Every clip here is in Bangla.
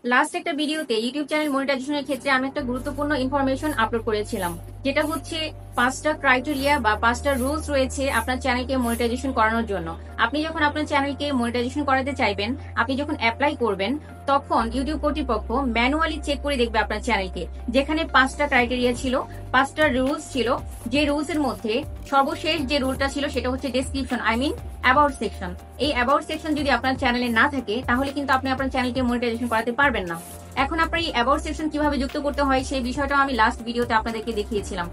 লাস্ট একটা ভিডিওতে ইউটিউব চ্যানেল মনিটাইজেশনের ক্ষেত্রে আমি একটা গুরুত্বপূর্ণ ইনফরমেশন আপলোড করেছিলাম, যেটা হচ্ছে 5টা ক্রাইটেরিয়া বা 5টা রুলস রয়েছে আপনার চ্যানেলকে মনিটাইজেশন করানোর জন্য। আপনি যখন আপনার চ্যানেলকে মনিটাইজেশন করাতে চাইবেন, আপনি যখন অ্যাপ্লাই করবেন, তখন ইউটিউব কর্তৃপক্ষ ম্যানুয়ালি চেক করে দেখবে আপনার চ্যানেলকে। যেখানে 5টা ক্রাইটেরিয়া ছিল, 5টা রুলস ছিল, যে রুলস এর মধ্যে সর্বশেষ যে রুলটা ছিল সেটা হচ্ছে ডেসক্রিপশন, অ্যাবাউট সেকশন। এই অ্যাবাউট সেকশন যদি আপনার চ্যানেলে না থাকে, তাহলে কিন্তু আপনি আপনার চ্যানেলকে মনিটাইজেশন করাতে পারবেন না। এখন আপনার এই অ্যাবাউট সেকশন কিভাবে যুক্ত করতে হয় সেই বিষয়টাও আমি লাস্ট ভিডিওতে আপনাদেরকে দেখিয়েছিলাম।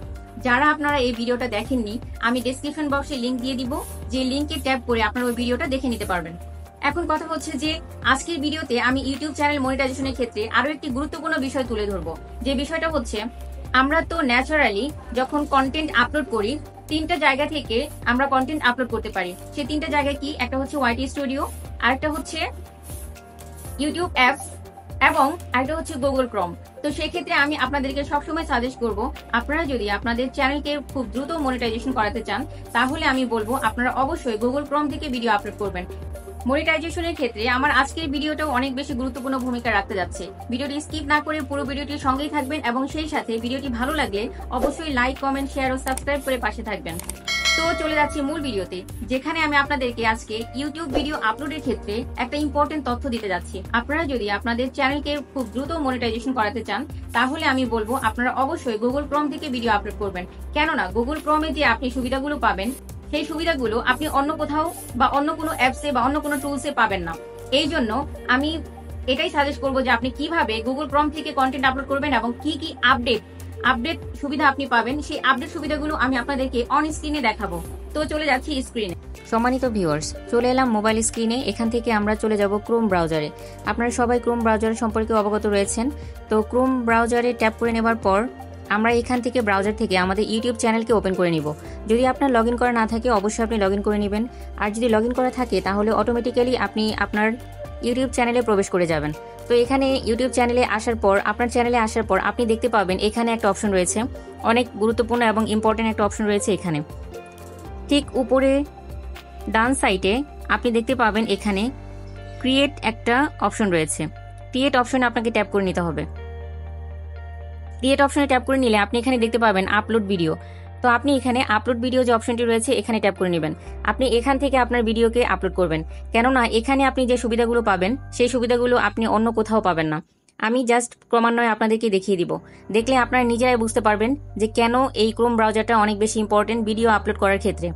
যারা আপনারা এই ভিডিওটা দেখেননি, আমি ডেসক্রিপশন বক্সে লিংক দিয়ে দিব, যে লিংকে ট্যাপ করে আপনারা ওই ভিডিওটা দেখে নিতে পারবেন। এখন কথা হচ্ছে যে আজকের ভিডিওতে আমি ইউটিউব চ্যানেল মনিটাইজেশনের ক্ষেত্রে আরো একটি গুরুত্বপূর্ণ বিষয় তুলে ধরবো। যে বিষয়টা হচ্ছে, আমরা তো ন্যাচারালি যখন কন্টেন্ট আপলোড করি, 3টা জায়গা থেকে আমরা কন্টেন্ট আপলোড করতে পারি। সেই 3টা জায়গা কি? একটা হচ্ছে ওয়াইটি স্টুডিও, আরেকটা হচ্ছে ইউটিউব অ্যাপস, এবং আরেকটা হচ্ছে গুগল ক্রোম। তো সেক্ষেত্রে আমি আপনাদেরকে সবসময় সাজেস্ট করব, আপনারা যদি আপনাদের চ্যানেলকে খুব দ্রুত মনিটাইজেশন করাতে চান, তাহলে আমি বলবো আপনারা অবশ্যই গুগল ক্রোম থেকে ভিডিও আপলোড করবেন। মনিটাইজেশনের ক্ষেত্রে আমার আজকের ভিডিওটাও অনেক বেশি গুরুত্বপূর্ণ ভূমিকা রাখতে যাচ্ছে। ভিডিওটি স্কিপ না করে পুরো ভিডিওটির সঙ্গেই থাকবেন, এবং সেই সাথে ভিডিওটি ভালো লাগলে অবশ্যই লাইক, কমেন্ট, শেয়ার ও সাবস্ক্রাইব করে পাশে থাকবেন। তো চলে যাচ্ছি মূল ভিডিওতে, যেখানে আমি আপনাদেরকে আজকে ইউটিউব ভিডিও আপলোডের ক্ষেত্রে একটা ইম্পর্টেন্ট তথ্য দিতে যাচ্ছি। আপনারা যদি আপনাদের চ্যানেলকে খুব দ্রুত মনিটাইজেশন করাতে চান, তাহলে আমি বলবো আপনারা অবশ্যই গুগল ক্রোম থেকে ভিডিও আপলোড করবেন। কেননা গুগল ক্রোমে যে আপনি সুবিধাগুলো পাবেন, সেই সুবিধাগুলো আপনি অন্য কোথাও বা অন্য কোনো অ্যাপসে বা অন্য কোনো টুলসে পাবেন না। এই জন্য আমি এটাই সাজেস্ট করবো যে আপনি কিভাবে গুগল ক্রোম থেকে কন্টেন্ট আপলোড করবেন এবং কি কি আপডেট সুবিধা আপনি পাবেন, সেই আপডেট সুবিধাগুলো আমি আপনাদেরকে অন স্ক্রিনে দেখাবো। তো চলে যাচ্ছি স্ক্রিনে। সম্মানিত ভিউয়ার্স, চলে এলাম মোবাইল স্ক্রিনে। এখান থেকে আমরা চলে যাব ক্রোম ব্রাউজারে। আপনারা সবাই ক্রোম ব্রাউজার সম্পর্কে অবগত রয়েছেন। তো ক্রোম ব্রাউজারে ট্যাপ করে নেবার পর আমরা এখান থেকে ব্রাউজার থেকে আমাদের ইউটিউব চ্যানেলকে ওপেন করে নিব। যদি আপনার লগ ইন করা না থাকে, অবশ্যই আপনি লগ ইন করে নেবেন। আর যদি লগ ইন করা থাকে, তাহলে অটোমেটিক্যালি আপনি আপনার ইউটিউব চ্যানেলে প্রবেশ করে যাবেন। তো এখানে ইউটিউব চ্যানেলে আসার পর, আপনার চ্যানেলে আসার পর আপনি দেখতে পাবেন এখানে একটা অপশন রয়েছে, অনেক গুরুত্বপূর্ণ এবং ইম্পর্টেন্ট একটা অপশন রয়েছে এখানে। ঠিক উপরে ডান সাইডে আপনি দেখতে পাবেন এখানে ক্রিয়েট একটা অপশন রয়েছে। ক্রিয়েট অপশনে আপনাকে ট্যাপ করে নিতে হবে। ক্রিয়েট অপশনে ট্যাপ করে নিলে আপনি এখানে দেখতে পাবেন আপলোড ভিডিও। তো আপনি এখানে আপলোড ভিডিও যে অপশনটি রয়েছে এখানে ট্যাপ করে নেবেন। আপনি এখান থেকে আপনার ভিডিওকে আপলোড করবেন, কেননা এখানে আপনি যে সুবিধাগুলো পাবেন সেই সুবিধাগুলো আপনি অন্য কোথাও পাবেন না। আমি জাস্ট ক্রমান্বয়ে আপনাদেরকে দেখিয়ে দিব, দেখলে আপনারা নিজেরাই বুঝতে পারবেন যে কেন এই ক্রোম ব্রাউজারটা অনেক বেশি ইম্পর্টেন্ট ভিডিও আপলোড করার ক্ষেত্রে।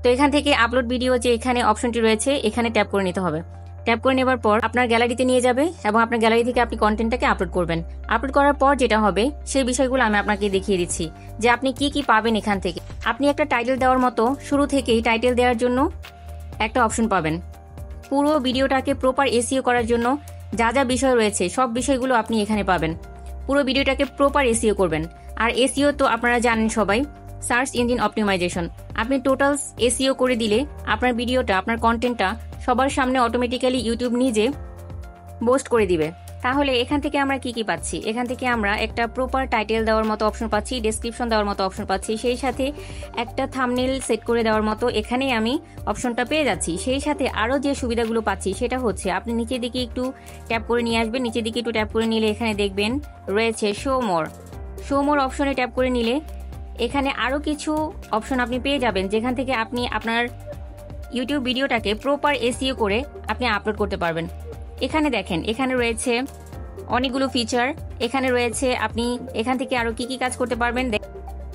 তো এখান থেকে আপলোড ভিডিও যে এখানে অপশনটি রয়েছে এখানে ট্যাপ করে নিতে হবে। ট্যাপ করে নেবার পর আপনার গ্যালারিতে নিয়ে যাবে, এবং আপনার গ্যালারি থেকে আপনি কন্টেন্টটাকে আপলোড করবেন। আপলোড করার পর যেটা হবে সেই বিষয়গুলো আমি আপনাকে দেখিয়ে দিচ্ছি যে আপনি কি কি পাবেন এখান থেকে। আপনি একটা টাইটেল দেওয়ার মতো শুরু থেকেই টাইটেল দেওয়ার জন্য একটা অপশন পাবেন। পুরো ভিডিওটাকে প্রপার এসইও করার জন্য যা যা বিষয় রয়েছে সব বিষয়গুলো আপনি এখানে পাবেন। পুরো ভিডিওটাকে প্রপার এসইও করবেন। আর এসইও তো আপনারা জানেন সবাই, সার্চ ইঞ্জিন অপটিমাইজেশন। আপনি টোটাল এসইও করে দিলে আপনার ভিডিওটা, আপনার কন্টেন্টটা সবার সামনে অটোমেটিক্যালি ইউটিউব নিজে পোস্ট করে দিবে। তাহলে এখান থেকে আমরা কি কি পাচ্ছি? এখান থেকে আমরা একটা প্রপার টাইটেল দেওয়ার মতো অপশন পাচ্ছি, ডেসক্রিপশন দেওয়ার মতো অপশন পাচ্ছি, সেই সাথে একটা থাম্বনেল সেট করে দেওয়ার মতো এখানেই আমি অপশনটা পেয়ে যাচ্ছি। সেই সাথে আরও যে সুবিধাগুলো পাচ্ছি সেটা হচ্ছে, আপনি নিচের দিকে একটু ট্যাপ করে নিয়ে আসবেন। নিচের দিকে একটু ট্যাপ করে নিলে এখানে দেখবেন রয়েছে শো মোর অপশনে ট্যাপ করে নিলে এখানে আরও কিছু অপশন আপনি পেয়ে যাবেন, যেখান থেকে আপনি আপনার ইউটিউব ভিডিওটাকে প্রপার এসইও করে আপনি আপলোড করতে পারবেন। এখানে দেখেন, এখানে রয়েছে অনেকগুলো ফিচার। এখানে রয়েছে আপনি এখান থেকে আরো কি কি কাজ করতে পারবেন।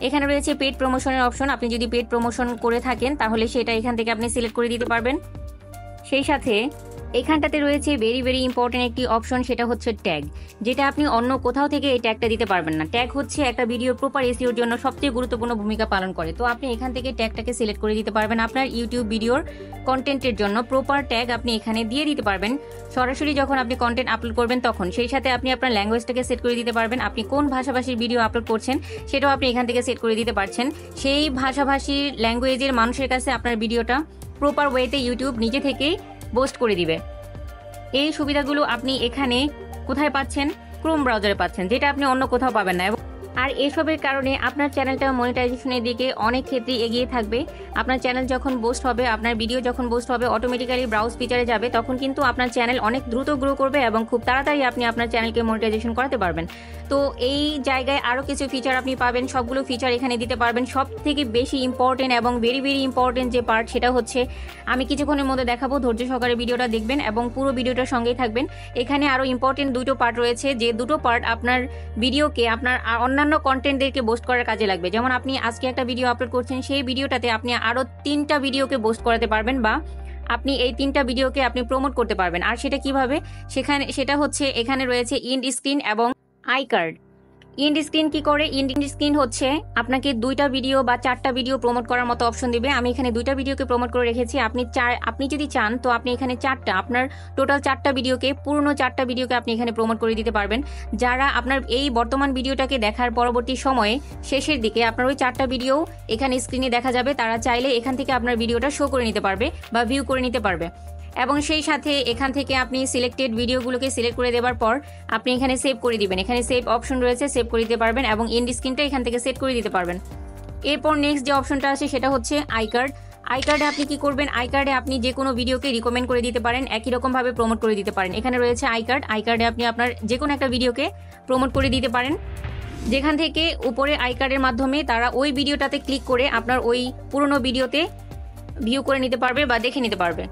এখানে রয়েছে পেড প্রমোশনের অপশন। আপনি যদি পেড প্রমোশন করে থাকেন তাহলে সেটা এখান থেকে আপনি সিলেক্ট করে দিতে পারবেন। সেই সাথে এখানটাতে রয়েছে ভেরি ভেরি ইম্পর্টেন্ট একটি অপশন, সেটা হচ্ছে ট্যাগ, যেটা আপনি অন্য কোথাও থেকে এই ট্যাগটা দিতে পারবেন না। ট্যাগ হচ্ছে একটা ভিডিওর প্রপার এসইওর জন্য সবচেয়ে গুরুত্বপূর্ণ ভূমিকা পালন করে। তো আপনি এখান থেকে ট্যাগটাকে সিলেক্ট করে দিতে পারবেন। আপনার ইউটিউব ভিডিওর কন্টেন্টের জন্য প্রপার ট্যাগ আপনি এখানে দিয়ে দিতে পারবেন। সরাসরি যখন আপনি কন্টেন্ট আপলোড করবেন তখন সেই সাথে আপনি আপনার ল্যাঙ্গুয়েজটাকে সেট করে দিতে পারবেন। আপনি কোন ভাষাভাষীর ভিডিও আপলোড করছেন সেটাও আপনি এখান থেকে সেট করে দিতে পারছেন। সেই ভাষাভাষীর ল্যাঙ্গুয়েজের মানুষের কাছে আপনার ভিডিওটা প্রপার ওয়েতে ইউটিউব নিজে থেকেই পোস্ট করে দিবে। এই সুবিধাগুলো আপনি এখানে কোথায় পাচ্ছেন? ক্রোম ব্রাউজারে পাচ্ছেন, যেটা আপনি অন্য কোথাও পাবেন না। এবং আর এসবের কারণে আপনার চ্যানেলটা মনিটাইজেশনের দিকে অনেক ক্ষেত্রে এগিয়ে থাকবে। আপনার চ্যানেল যখন বুস্ট হবে, আপনার ভিডিও যখন বুস্ট হবে, অটোমেটিক্যালি ব্রাউজ ফিচারে যাবে, তখন কিন্তু আপনার চ্যানেল অনেক দ্রুত গ্রো করবে এবং খুব তাড়াতাড়ি আপনি আপনার চ্যানেলকে মনিটাইজেশন করাতে পারবেন। তো এই জায়গায় আরও কিছু ফিচার আপনি পাবেন, সবগুলো ফিচার এখানে দিতে পারবেন। সব থেকে বেশি ইম্পর্টেন্ট এবং ভেরি ভেরি ইম্পর্টেন্ট যে পার্ট, সেটা হচ্ছে আমি কিছুক্ষণের মধ্যে দেখাবো, ধৈর্য সহকারে ভিডিওটা দেখবেন এবং পুরো ভিডিওটার সঙ্গেই থাকবেন। এখানে আরও ইম্পর্টেন্ট দুটো পার্ট রয়েছে, যে দুটো পার্ট আপনার ভিডিওকে আপনার অন্যান্য কন্টেন্টদেরকে পোস্ট করার কাজে লাগবে। যেমন আপনি আজকে একটা ভিডিও আপলোড করছেন, সেই ভিডিওটাতে আপনি আরও 3টা ভিডিওকে পোস্ট করাতে পারবেন, বা আপনি এই 3টা ভিডিওকে আপনি প্রমোট করতে পারবেন। আর সেটা কিভাবে, সেটা হচ্ছে এখানে রয়েছে ইন্ড স্ক্রিন এবং আই কার্ড। ইন্ড স্ক্রিন কি করে? ইন্ড স্ক্রিন হচ্ছে আপনাকে 2টা ভিডিও বা 4টা ভিডিও প্রমোট করার মতো অপশন দিবে। আমি এখানে 2টা ভিডিওকে প্রমোট করে রেখেছি। আপনি যদি চান তো আপনি এখানে 4টা, আপনার টোটাল 4টা ভিডিওকে, পুরনো 4টা ভিডিওকে আপনি এখানে প্রমোট করে দিতে পারবেন। যারা আপনার এই বর্তমান ভিডিওটাকে দেখার পরবর্তী সময়ে শেষের দিকে আপনার ওই 4টা ভিডিও এখানে স্ক্রিনে দেখা যাবে, তারা চাইলে এখান থেকে আপনার ভিডিওটা শো করে নিতে পারবে বা ভিউ করে নিতে পারবে। এবং সেই সাথে এখান থেকে আপনি সিলেক্টেড ভিডিওগুলোকে সিলেক্ট করে দেওয়ার পর আপনি এখানে সেভ করে দিবেন। এখানে সেভ অপশন রয়েছে, সেভ করে দিতে পারবেন এবং এন্ড স্ক্রিনটা এখান থেকে সেট করে দিতে পারবেন। এরপর নেক্সট যে অপশনটা আছে সেটা হচ্ছে আই কার্ড। আই কার্ডে আপনি কি করবেন? আই কার্ডে আপনি যে কোনো ভিডিওকে রিকমেন্ড করে দিতে পারেন, একই রকমভাবে প্রমোট করে দিতে পারেন। এখানে রয়েছে আই কার্ড। আই কার্ডে আপনি আপনার যে কোনো একটা ভিডিওকে প্রমোট করে দিতে পারেন, যেখান থেকে উপরে আই কার্ডের মাধ্যমে তারা ওই ভিডিওটাতে ক্লিক করে আপনার ওই পুরনো ভিডিওতে ভিউ করে নিতে পারবে বা দেখে নিতে পারবে।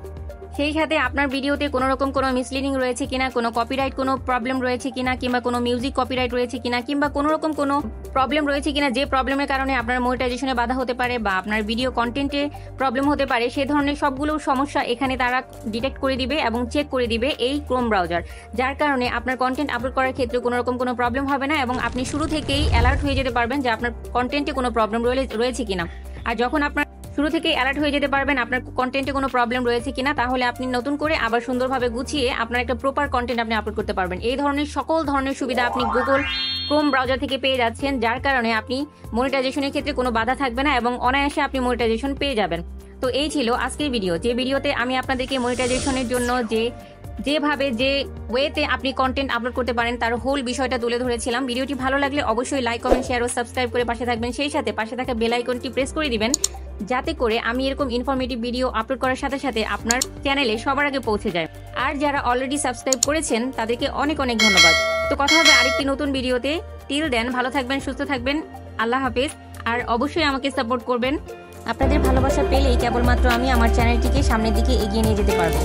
সেই সাথে আপনার ভিডিওতে কোনো রকম কোনো মিসলিডিং রয়েছে কিনা, কোনো কপিরাইট কোনো প্রবলেম রয়েছে কিনা, কিংবা কোনো মিউজিক কপিরাইট রয়েছে কিনা, কিংবা কোনো রকম কোনো প্রবলেম রয়েছে কিনা, যে প্রবলেমের কারণে আপনার মনিটাইজেশনে বাধা হতে পারে বা আপনার ভিডিও কন্টেন্টে প্রবলেম হতে পারে, সেই ধরনের সবগুলো সমস্যা এখানে তারা ডিটেক্ট করে দিবে এবং চেক করে দিবে এই ক্রোম ব্রাউজার। যার কারণে আপনার কন্টেন্ট আপলোড করার ক্ষেত্রে কোনো রকম কোনো প্রবলেম হবে না এবং আপনি শুরু থেকেই অ্যালার্ট হয়ে যেতে পারবেন যে আপনার কন্টেন্টে কোনো প্রবলেম রয়েছে কিনা। আর যখন আপনার শুরু থেকে অ্যালার্ট হয়ে যেতে পারবেন আপনার কন্টেন্টে কোনো প্রবলেম রয়েছে কিনা, তাহলে আপনি নতুন করে আবার সুন্দরভাবে গুছিয়ে আপনার একটা প্রপার কন্টেন্ট আপনি আপলোড করতে পারবেন। এই ধরনের সকল ধরনের সুবিধা আপনি গুগল ক্রোম ব্রাউজার থেকে পেয়ে যাচ্ছেন, যার কারণে আপনি মনিটাইজেশনের ক্ষেত্রে কোনো বাধা থাকবে না এবং অনায়াসে আপনি মনিটাইজেশন পেয়ে যাবেন। তো এই ছিল আজকের ভিডিও, যে ভিডিওতে আমি আপনাদেরকে মনিটাইজেশনের জন্য যেভাবে যে ওয়েতে আপনি কন্টেন্ট আপলোড করতে পারেন তার হোল বিষয়টা তুলে ধরেছিলাম। ভিডিওটি ভালো লাগলে অবশ্যই লাইক, কমেন্ট, শেয়ার ও সাবস্ক্রাইব করে পাশে থাকবেন। সেই সাথে পাশে থাকা বেল আইকনটি প্রেস করে দিবেন, যাতে করে আমি এরকম ইনফরমেটিভ ভিডিও আপলোড করার সাথে সাথে আপনার চ্যানেলে সবার আগে পৌঁছে যায়। আর যারা অলরেডি সাবস্ক্রাইব করেছেন তাদেরকে অনেক অনেক ধন্যবাদ। তো কথা হবে আরেকটি নতুন ভিডিওতে। টিল দেন ভালো থাকবেন, সুস্থ থাকবেন, আল্লাহ হাফেজ। আর অবশ্যই আমাকে সাপোর্ট করবেন। আপনাদের ভালোবাসা পেলেই কেবলমাত্র আমি আমার চ্যানেলটিকে সামনের দিকে এগিয়ে নিয়ে যেতে পারবো।